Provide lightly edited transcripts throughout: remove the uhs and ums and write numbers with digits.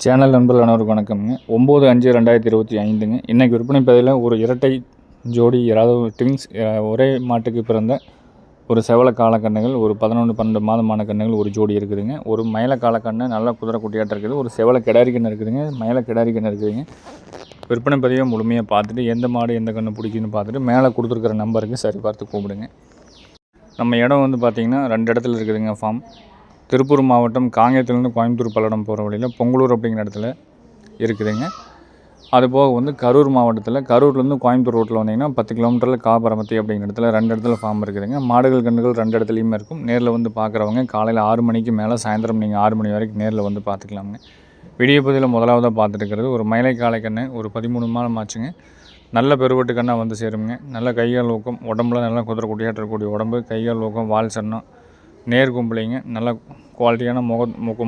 Channel நண்பர்கள் அனைவருக்கும் வணக்கம்ங்க. 9/5/2025ங்க. இன்றைக்கி விற்பனை பதிவில் ஒரு இரட்டை ஜோடி யாராவது ட்வின்ஸ் ஒரே மாட்டுக்கு பிறந்த ஒரு செவல காலக்கண்ணுகள், ஒரு 11-12 மாதமான கண்ணுகள் ஒரு ஜோடி இருக்குதுங்க. ஒரு மயில காலக்கண்ணு நல்லா குதிரை குட்டியாட்டம் இருக்குது. ஒரு செவல கிடாரி கண்ணு இருக்குதுங்க. மயில கிடாரி கண்ணு இருக்குதுங்க. விற்பனை பதிவை முழுமையாக பார்த்துட்டு எந்த மாடு எந்த கண்ணு பிடிக்குன்னு பார்த்துட்டு மேலே கொடுத்துருக்கிற நம்பருக்கு சரி பார்த்து கூப்பிடுங்க. நம்ம இடம் வந்து பார்த்திங்கன்னா 2 இடத்துல இருக்குதுங்க ஃபார்ம். திருப்பூர் மாவட்டம் காங்கேயத்துலேருந்து கோயம்புத்தூர் பல்லடம் போகிற வழியில் பொங்கலூர் அப்படிங்கிற இடத்துல இருக்குதுங்க. அதுபோக வந்து கரூர் மாவட்டத்தில் கரூர்லேருந்து கோயம்புத்தூர் ரோட்டில் வந்தீங்கன்னா 10 கிலோமீட்டரில் காபரமத்தி அப்படிங்கிற இடத்துல 2 இடத்துல ஃபார்ம் இருக்குதுங்க. மாடுகள் கன்றுகள் 2 இடத்துலையுமே இருக்கும். நேரில் வந்து பார்க்குறவங்க காலையில் 6 மணிக்கு மேலே சாயந்தரம் நீங்கள் 6 மணி வரைக்கும் நேரில் வந்து பார்த்துக்கலாமுங்க. வீடியோ பதிவில் முதலாவதாக பார்த்துட்டு இருக்கிறது ஒரு மயிலை காளை கன்று, ஒரு 13 மாதம் ஆச்சுங்க. நல்ல பெருவெட்டு கண்ணாக வந்து சேருங்க. நல்ல கைகால் ஊக்கம், உடம்புல நல்லா குதிரை குட்டியாட்ட இருக்கக்கூடிய உடம்பு, கைகால் ஊக்கம், வால் சன்னம், நேர் கும்பலிங்க, நல்ல குவாலிட்டியான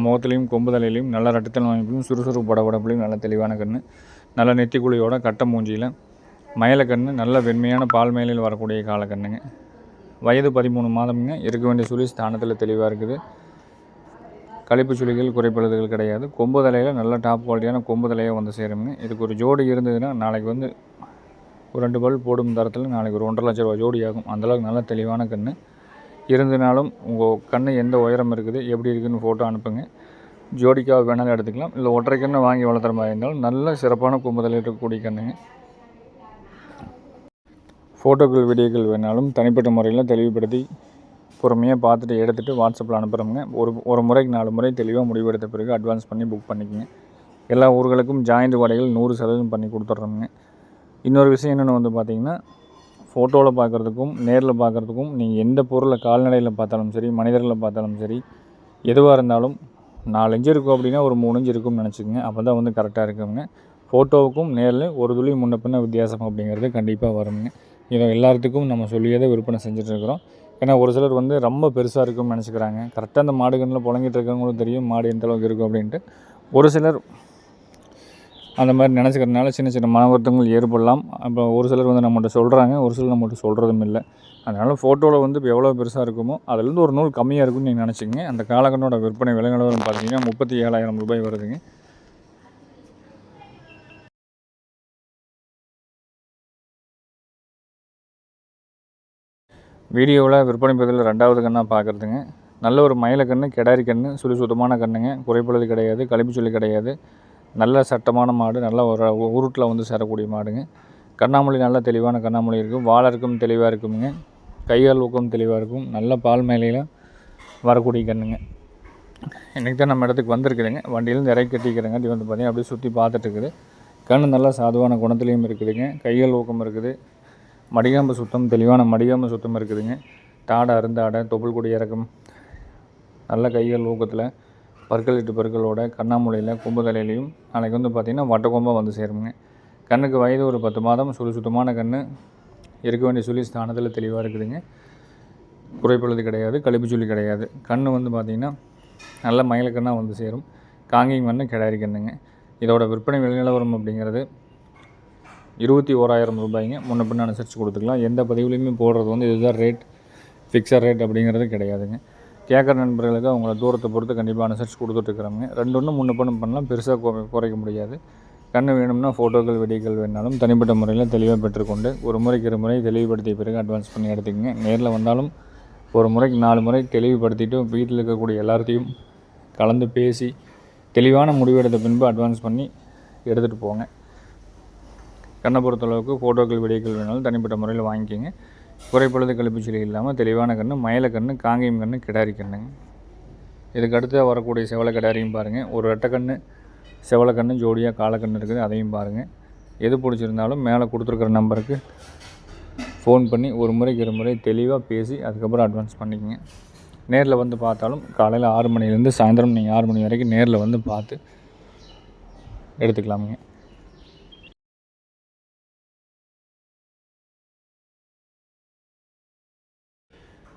முகத்துலேயும் கொம்பு தலையிலையும் நல்ல ரட்டத்தல் அமைப்பிலும் சுறுசுறுப்பு படப்படப்புலையும் நல்ல தெளிவான கன்று, நல்ல நெத்திக்குழியோட கட்டை மூஞ்சியில் மயில கன்று, நல்ல வெண்மையான பால் மேலையில் வரக்கூடிய காலக்கண்ணுங்க. வயது 13 மாதம்ங்க. இருக்க வேண்டிய சுழி ஸ்தானத்தில் தெளிவாக இருக்குது. கழிப்பு சுழிகள் குறைப்பழுதுகள் கிடையாது. கொம்பு தலையில் நல்ல டாப் குவாலிட்டியான கொம்பு தலையாக வந்து சேருங்க. இதுக்கு ஒரு ஜோடி இருந்ததுன்னா நாளைக்கு வந்து ஒரு 2 பல் போடும் தரத்தில் நாளைக்கு ஒரு 1.5 லட்ச ரூபா ஜோடி ஆகும். அந்தளவுக்கு நல்ல தெளிவான கன்று இருந்தனாலும் உங்கள் கன்று எந்த உயரம் இருக்குது எப்படி இருக்குதுன்னு ஃபோட்டோ அனுப்புங்க. ஜோடிக்காக வேணாலும் எடுத்துக்கலாம். இல்லை ஒற்றை கன்று வாங்கி வளர்த்துற மாதிரி இருந்தாலும் நல்ல சிறப்பான கொம்புதல் இருக்கக்கூடிய கன்றுங்க. ஃபோட்டோக்கள் வீடியோக்கள் வேணாலும் தனிப்பட்ட முறையில் தெளிவுபடுத்தி பொறுமையாக பார்த்துட்டு எடுத்துகிட்டு வாட்ஸ்அப்பில் அனுப்புகிறோங்க. ஒரு முறைக்கு 4 முறை தெளிவாக முடிவெடுத்த பிறகு அட்வான்ஸ் பண்ணி புக் பண்ணிக்கோங்க. எல்லா ஊர்களுக்கும் ஜாயிண்ட் வாடகைகள் 100% பண்ணி கொடுத்துட்றோங்க. இன்னொரு விஷயம் என்னென்னு வந்து பார்த்திங்கன்னா, ஃபோட்டோவில் பார்க்குறதுக்கும் நேரில் பார்க்குறதுக்கும் நீங்கள் எந்த பொருளை கால்நடையில் பார்த்தாலும் சரி, மனிதர்களை பார்த்தாலும் சரி, எதுவாக இருந்தாலும் 4 இன்ச்சு இருக்கும் அப்படின்னா ஒரு 3 இன்ச்சு இருக்கும்னு நினச்சிக்கோங்க. அப்போ தான் வந்து கரெக்டாக இருக்குங்க. ஃபோட்டோவுக்கும் நேரில் ஒரு துளி முன்ன பின்ன வித்தியாசம் அப்படிங்கிறது கண்டிப்பாக வருங்க. இதை எல்லாத்துக்கும் நம்ம சொல்லியே விற்பனை செஞ்சுட்ருக்குறோம். ஏன்னா ஒரு சிலர் வந்து ரொம்ப பெருசாக இருக்கும்னு நினச்சிக்கிறாங்க. கரெக்டாக அந்த மாடு கன்றில் புழங்கிட்டு இருக்கவங்களும் தெரியும் மாடு எந்த அளவுக்கு இருக்கும் அப்படின்ட்டு. ஒரு சிலர் அந்த மாதிரி நினச்சிக்கிறதுனால சின்ன சின்ன மன வருத்தங்கள் ஏற்படலாம். அப்போ ஒரு சிலர் வந்து நம்மகிட்ட சொல்கிறாங்க, ஒரு சிலர் நம்மகிட்ட சொல்கிறதும் இல்லை. அதனால் ஃபோட்டோவில் வந்து இப்போ எவ்வளோ பெருசாக இருக்குமோ அதுலேருந்து ஒரு நூல் கம்மியாக இருக்குன்னு நீங்கள் நினச்சிங்க. அந்த காலக்கண்ணோட விற்பனை விலை நிலவரம் பார்த்தீங்கன்னா 37,000 ரூபாய் வருதுங்க. வீடியோவில் விற்பனை பதிவில் 2வது கண்ணாக பார்க்குறதுங்க. நல்ல ஒரு மயில கன்று, கிடாரி கன்று, சுத்தமான கண்ணுங்க. குறைப்பழுது கிடையாது, கழிப்பு சொல்லி கிடையாது. நல்ல சட்டமான மாடு, நல்ல ஒரு உருட்டில் வந்து சேரக்கூடிய மாடுங்க. கண்ணாமொழி நல்ல தெளிவான கண்ணாமொழி இருக்கும். வாழருக்கும் தெளிவாக இருக்குங்க. கைகால் ஊக்கம் தெளிவாக இருக்கும். நல்ல பால் மேலையில் வரக்கூடிய கண்ணுங்க. இன்றைக்கி தான் நம்ம இடத்துக்கு வந்திருக்குதுங்க. வண்டியிலேருந்து இறக்கி கட்டிக்கிறங்காட்டி வந்து பார்த்திங்கன்னா அப்படியே சுற்றி பார்த்துட்டு இருக்குது. கண்ணு நல்லா சாதுவான குணத்துலேயும் இருக்குதுங்க. கைகால் ஊக்கம் இருக்குது. மடிகாம்பு சுத்தம், தெளிவான மடிகாம்பு சுத்தம் இருக்குதுங்க. தாடை அருந்தாடை, தொப்புள் கொடி இறக்கம், நல்ல கைகால் ஊக்கத்தில் பற்கள் 8 பற்களோட கண்ணாமூலையில் கொம்பு தலையிலையும் நாளைக்கு வந்து பார்த்திங்கன்னா வட்டக்கொம்பாக வந்து சேருங்க. கண்ணுக்கு வயது ஒரு 10 மாதம். சுத்தமான கன்று, இருக்க வேண்டிய சுழி ஸ்தானத்தில் தெளிவாக இருக்குதுங்க. குறைப்பழுது கிடையாது, கழிப்பு சுழி கிடையாது. கன்று வந்து பார்த்திங்கன்னா நல்ல மயிலக்கண்ணாக வந்து சேரும். காங்கேயம் கன்று, கிடாரி கன்றுங்க. இதோட விற்பனை விலை நிலவரம் அப்படிங்கிறது 21,000 ரூபாய்ங்க. முன்ன பின்ன அனுசரித்து கொடுத்துக்கலாம். எந்த பதிவுலையுமே போடுறது வந்து இதுதான் ரேட், ஃபிக்ஸட் ரேட் அப்படிங்கிறது கிடையாதுங்க. கேட்குற நண்பர்களுக்கு அவங்கள தூரத்தை பொறுத்து கண்டிப்பாக அனுசரித்து கொடுத்துட்ருக்குறாங்க. 2 முன்ன பின்ன பண்ணலாம், பெருசாக குறைக்க முடியாது. கன்று வேணும்னா ஃபோட்டோக்கள் வீடியோக்கள் வேணாலும் தனிப்பட்ட முறையில் தெளிவாக பெற்றுக்கொண்டு ஒரு முறைக்கு 2 முறை தெளிவுபடுத்திய பிறகு அட்வான்ஸ் பண்ணி எடுத்துக்கங்க. நேரில் வந்தாலும் ஒரு முறைக்கு 4 முறை தெளிவுபடுத்திட்டு வீட்டில் இருக்கக்கூடிய எல்லாத்தையும் கலந்து பேசி தெளிவான முடிவெடுத்த பின்பு அட்வான்ஸ் பண்ணி எடுத்துகிட்டு போங்க. கண்ணை பொறுத்தளவுக்கு ஃபோட்டோக்கள் வீடியோக்கள் வேணாலும் தனிப்பட்ட முறையில் வாங்கிக்கோங்க. குறைப்பழுது கழிப்பு சொல்லி இல்லாமல் தெளிவான கன்று, மயில கன்று, காங்கேயம் கன்று, கிடாரி கன்றுங்க. இதுக்கு அடுத்து வரக்கூடிய செவலை கிடாரியும் பாருங்கள். ஒரு ரெட்டைக்கன்று செவலை கன்று ஜோடியாக காலக்கன்று இருக்குது, அதையும் பாருங்கள். எது பிடிச்சிருந்தாலும் மேலே கொடுத்துருக்குற நம்பருக்கு ஃபோன் பண்ணி ஒரு முறைக்கு 2 முறை தெளிவாக பேசி அதுக்கப்புறம் அட்வான்ஸ் பண்ணிக்கோங்க. நேரில் வந்து பார்த்தாலும் காலையில் 6 மணிலேருந்து சாயந்தரம் நீங்கள் 6 மணி வரைக்கும் நேரில் வந்து பார்த்து எடுத்துக்கலாமுங்க.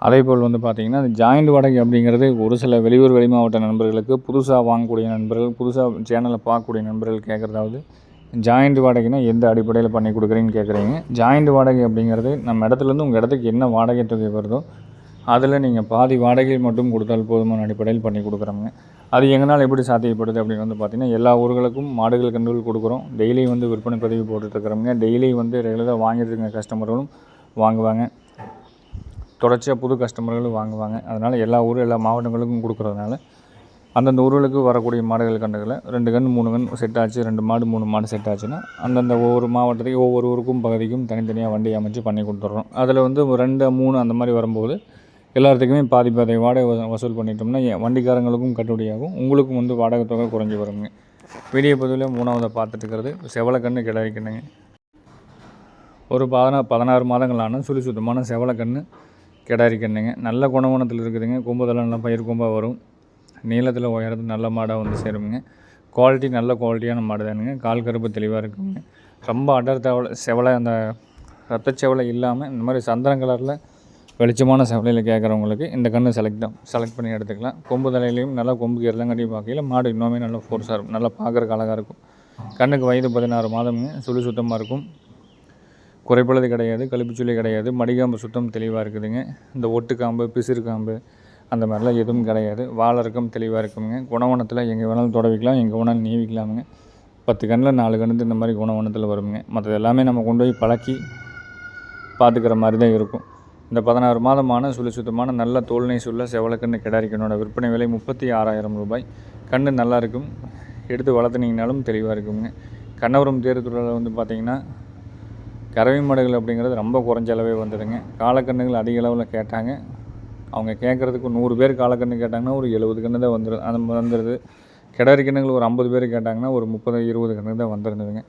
அதேபோல் வந்து பார்த்திங்கன்னா அந்த ஜாயிண்ட் வாடகை அப்படிங்கிறது ஒரு சில வெளியூர் வெளி மாவட்ட நண்பர்களுக்கு, புதுசாக வாங்கக்கூடிய நண்பர்கள், புதுசாக சேனலை பார்க்கக்கூடிய நண்பர்கள் கேட்குறதாவது ஜாயிண்ட் வாடகைனா எந்த அடிப்படையில் பண்ணி கொடுக்குறீங்கன்னு கேட்குறீங்க. ஜாயிண்ட் வாடகை அப்படிங்கிறது நம்ம இடத்துலேருந்து உங்கள் இடத்துக்கு என்ன வாடகை தொகை வருதோ அதில் நீங்கள் பாதி வாடகை மட்டும் கொடுத்தால் போதுமான அடிப்படையில் பண்ணி கொடுக்குறோங்க. அது எங்களால் எப்படி சாத்தியப்படுது அப்படின்னு வந்து பார்த்திங்கன்னா, எல்லா ஊர்களுக்கும் மாடுகள் கன்றுகள் கொடுக்குறோம். டெய்லி வந்து விற்பனை பதிவு போட்டுட்ருக்கிறவங்க, டெய்லி வந்து ரெகுலராக வாங்கிட்டு இருக்க கஸ்டமர்களும் வாங்குவாங்க. தொடர்ச்சியாக புது கஸ்டமர்களும் வாங்குவாங்க. அதனால் எல்லா எல்லா மாவட்டங்களுக்கும் கொடுக்குறதுனால அந்தந்த ஊர்களுக்கு வரக்கூடிய மாடுகள் கன்றுகளை 2 கன்று 3 கன்று செட் ஆச்சு, 2 மாடு 3 மாடு செட் ஆச்சுன்னா அந்தந்த ஒவ்வொரு மாவட்டத்துக்கு ஒவ்வொரு ஊருக்கும் பகுதிக்கும் தனித்தனியாக வண்டி அமைச்சு பண்ணி கொடுத்துட்றோம். அதில் வந்து 2 3 அந்த மாதிரி வரும்போது எல்லாத்துக்குமே பாதி வாடகை வசூல் பண்ணிட்டோம்னா வண்டிக்காரங்களுக்கும் கட்டுப்படியாகும், உங்களுக்கும் வந்து வாடகை தொகை குறைஞ்சி வருங்க. வீடியோ பதிவில் 3ஆவதாக பார்த்துட்டு இருக்கிறது செவலக்கன்று கிடாரிக்கண்ணுங்க. ஒரு 16 மாதங்களான சுத்தமான செவலக்கன்று கிடாரிக்கண்ணுங்க. நல்ல குணவனத்தில் இருக்குதுங்க. கொம்புதெல்லாம் நல்லா பயிர் கொம்பாக வரும். நீளத்தில் உயரத்தில் நல்ல மாடாக வந்து சேருங்க. குவாலிட்டி நல்ல குவாலிட்டியான மாடு தானுங்க. கால் கருப்பு தெளிவாக இருக்குங்க. ரொம்ப அடர் செவலை அந்த ரத்தச்செவலை இல்லாமல் இந்த மாதிரி சந்தன கலரில் வெளிச்சமான செவலையில் கேட்குறவங்களுக்கு இந்த கன்று செலக்ட் பண்ணி எடுத்துக்கலாம். கொம்பு தலையிலையும் நல்லா கொம்புக்கு எல்லாம் பார்க்கையில் மாடு இன்னுமே நல்லா ஃபோர்ஸாக இருக்கும், நல்லா பார்க்குறக்கு அழகாக இருக்கும். கண்ணுக்கு வயது 16 மாதமுங்க. சுத்தமாக இருக்கும், குறைப்பழுது கிடையாது, கழிப்புச்சுளி கிடையாது, மடிக்காம்பு சுத்தம் தெளிவாக இருக்குதுங்க. இந்த ஒட்டு காம்பு பிசிறு காம்பு அந்த மாதிரிலாம் எதுவும் கிடையாது. வாழறக்கம் தெளிவாக இருக்குங்க. குணவனத்தில் எங்கே வேணாலும் தொடவிக்கலாம், எங்கே வேணாலும் நீவிக்கலாமுங்க. 10 கண்ணில் 4 கன்று இந்த மாதிரி குணவனத்தில் வருங்க. மற்றது எல்லாமே நம்ம கொண்டு போய் பழக்கி பார்த்துக்கிற மாதிரி தான் இருக்கும். இந்த 16 மாதமான சுத்தமான நல்ல தோல்நை சுள்ள செவலக்கன்று கிடாரிக்கண்ணோட விற்பனை விலை 36,000 ரூபாய். கன்று நல்லா இருக்கும், எடுத்து வளர்த்துனீங்கனாலும் தெளிவாக இருக்குங்க. கண்ணபுரம் தேர்தலில் வந்து பார்த்திங்கன்னா கறவை மாடுகள் அப்படிங்கிறது ரொம்ப குறைஞ்ச அளவே வந்ததுங்க. காலக்கண்ணுகள் அதிக அளவில் கேட்டாங்க. அவங்க கேட்குறதுக்கு 100 பேர் காலக்கன்று கேட்டாங்கன்னா ஒரு 70 கன்று தான் வந்துடுது. கிடாரி கன்றுகள் ஒரு 50 பேர் கேட்டாங்கன்னா ஒரு 30-20 கன்று தான் வந்துருந்ததுங்க.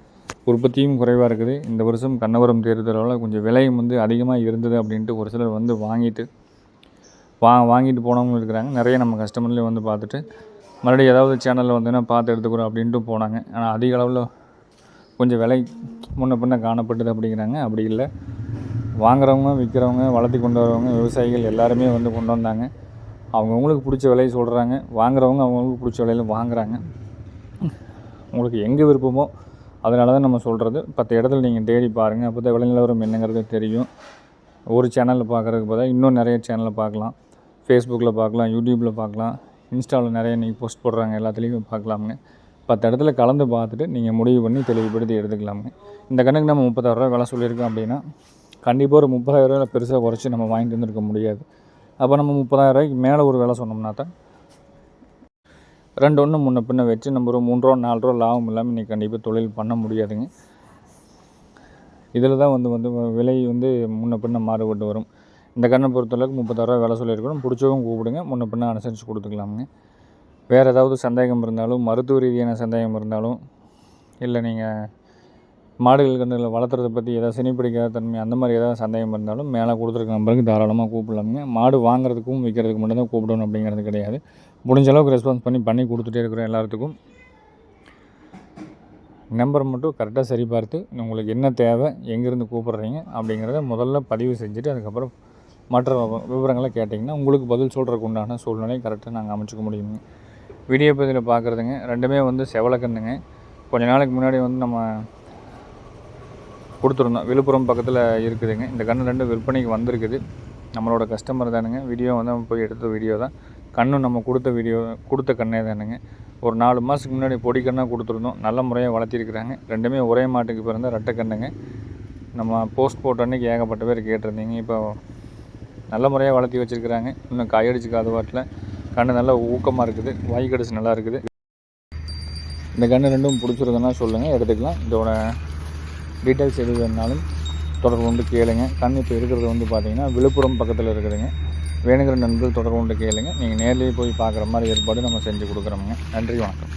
உற்பத்தியும் குறைவாக இருக்குது. இந்த வருஷம் கண்ணபுரம் தேர்தலால் கொஞ்சம் விலையும் வந்து அதிகமாக இருந்தது அப்படின்ட்டு ஒரு சிலர் வந்து வாங்கிட்டு போனவங்க இருக்கிறாங்க. நிறைய நம்ம கஸ்டமர்லேயே வந்து பார்த்துட்டு மறுபடியும் ஏதாவது சேனலில் வந்துன்னா பார்த்து எடுத்துக்கிறோம் அப்படின்ட்டு போனாங்க. ஆனால் அதிக அளவில் கொஞ்சம் விலை முன்ன பின்ன காணப்பட்டது அப்படிங்கிறாங்க. அப்படி இல்லை, வாங்குறவங்க விற்கிறவங்க வளர்த்தி கொண்டு வரவங்க விவசாயிகள் எல்லாருமே வந்து கொண்டு வந்தாங்க. அவங்கவுங்களுக்கு பிடிச்ச விலையை சொல்கிறாங்க, வாங்குறவங்க அவங்களுக்கு பிடிச்ச விலையில் வாங்குகிறாங்க. உங்களுக்கு எங்கே விருப்பமோ அதனால தான் நம்ம சொல்கிறது. 10 இடத்துல நீங்கள் தேடி பாருங்கள், அப்போ தான் விலை நிலவரம் என்னங்கிறது தெரியும். ஒரு சேனலில் பார்க்குறதுக்கு பார்த்தா இன்னும் நிறைய சேனலில் பார்க்கலாம். ஃபேஸ்புக்கில் பார்க்கலாம், யூடியூப்பில் பார்க்கலாம், இன்ஸ்டாவில் நிறைய நீங்கள் போஸ்ட் போடுறாங்க, எல்லாத்துலேயும் பார்க்கலாமுங்க. 10 இடத்துல கலந்து பார்த்துட்டு நீங்கள் முடிவு பண்ணி தெளிவுபடுத்தி எடுத்துக்கலாமுங்க. இந்த கண்ணுக்கு நம்ம 36 ரூபா விலை சொல்லியிருக்கோம் அப்படின்னா கண்டிப்பாக ஒரு 30,000 ரூபாயில் பெருசாக குறைச்சி நம்ம வாங்கிட்டு வந்துருக்க முடியாது. அப்போ நம்ம 30,000 ரூபாய்க்கு மேலே ஒரு விலை சொன்னோம்னா தான் 2 ஒன்று முன்ன பின்ன வச்சு நம்ம ஒரு 3 ரூபா 4 ரூபா லாபம் இல்லாமல் இன்றைக்கி கண்டிப்பாக தொழில் பண்ண முடியாதுங்க. இதில் தான் வந்து விலை வந்து முன்ன பின்ன மாறுபட்டு வரும். இந்த கண்ணை பொறுத்தளவுக்கு 36 ரூபா விலை சொல்லியிருக்கணும். பிடிச்சவங்க கூப்பிடுங்க, முன்ன பின்ன அனுசரித்து கொடுத்துக்கலாமுங்க. வேறு ஏதாவது சந்தேகம் இருந்தாலும், மருத்துவ ரீதியான சந்தேகம் இருந்தாலும், இல்லை நீங்கள் மாடுகள் கன்றுகளை வளர்த்துறதை பற்றி ஏதாவது சினிப்பிடிக்காத தன்மை அந்த மாதிரி ஏதாவது சந்தேகம் இருந்தாலும் மேலே கொடுத்துருக்க நம்பருக்கு தாராளமாக கூப்பிடலாமுங்க. மாடு வாங்குறதுக்கும் விற்கிறதுக்கு மட்டும் தான் கூப்பிடணும் அப்படிங்கிறது கிடையாது. முடிஞ்ச அளவுக்கு ரெஸ்பான்ஸ் பண்ணி கொடுத்துட்டே இருக்கிறோம் எல்லாத்துக்கும். நம்பர் மட்டும் கரெக்டாக சரி பார்த்து உங்களுக்கு என்ன தேவை, எங்கேருந்து கூப்பிட்றீங்க அப்படிங்கிறத முதல்ல பதிவு செஞ்சுட்டு அதுக்கப்புறம் மற்ற விவரங்களை கேட்டிங்கன்னா உங்களுக்கு பதில் சொல்கிறதுக்கு உண்டான சூழ்நிலை கரெக்டாக நாங்கள் அமைச்சிக்க முடியுங்க. வீடியோ பதிவில் பார்க்குறதுங்க 2மே வந்து செவலக்கண்ணுங்க. கொஞ்ச நாளைக்கு முன்னாடி வந்து நம்ம கொடுத்துருந்தோம், விழுப்புரம் பக்கத்தில் இருக்குதுங்க. இந்த கன்று 2 விற்பனைக்கு வந்திருக்குது. நம்மளோட கஸ்டமர் தானுங்க. வீடியோ வந்து நம்ம போய் எடுத்த வீடியோ தான். கண்ணும் நம்ம கொடுத்த கண்ணே தானுங்க. ஒரு 4 மாதத்துக்கு முன்னாடி பொடி கண்ணாக கொடுத்துருந்தோம். நல்ல முறையாக வளர்த்திருக்கிறாங்க. 2மே ஒரே மாட்டுக்கு பிறந்த ரெட்டை கண்ணுங்க. நம்ம போஸ்ட் போட்ட அன்றைக்கி ஏகப்பட்ட பேர் கேட்டிருந்தீங்க. இப்போ நல்ல முறையாக வளர்த்தி வச்சுருக்கிறாங்க. இன்னும் காயடிச்சுக்காத வாட்டில் கன்று நல்லா ஊக்கமாக இருக்குது, வாய் கடிச்சு நல்லா இருக்குது. இந்த கன்று 2ம் பிடிச்சிருந்ததுன்னா சொல்லுங்கள், எடுத்துக்கலாம். இதோட டீட்டெயில்ஸ் எது வேணுனாலும் தொடர்பு கொண்டு கேளுங்க. கண் இப்போ இருக்கிறது வந்து பார்த்திங்கன்னா விழுப்புரம் பக்கத்தில் இருக்குதுங்க. வேணுங்கிற நண்பர்கள் தொடர்பு கொண்டு கேளுங்க. நீங்கள் நேர்லேயே போய் பார்க்குற மாதிரி ஏற்பாடு நம்ம செஞ்சு கொடுக்குறோமுங்க. நன்றி, வணக்கம்.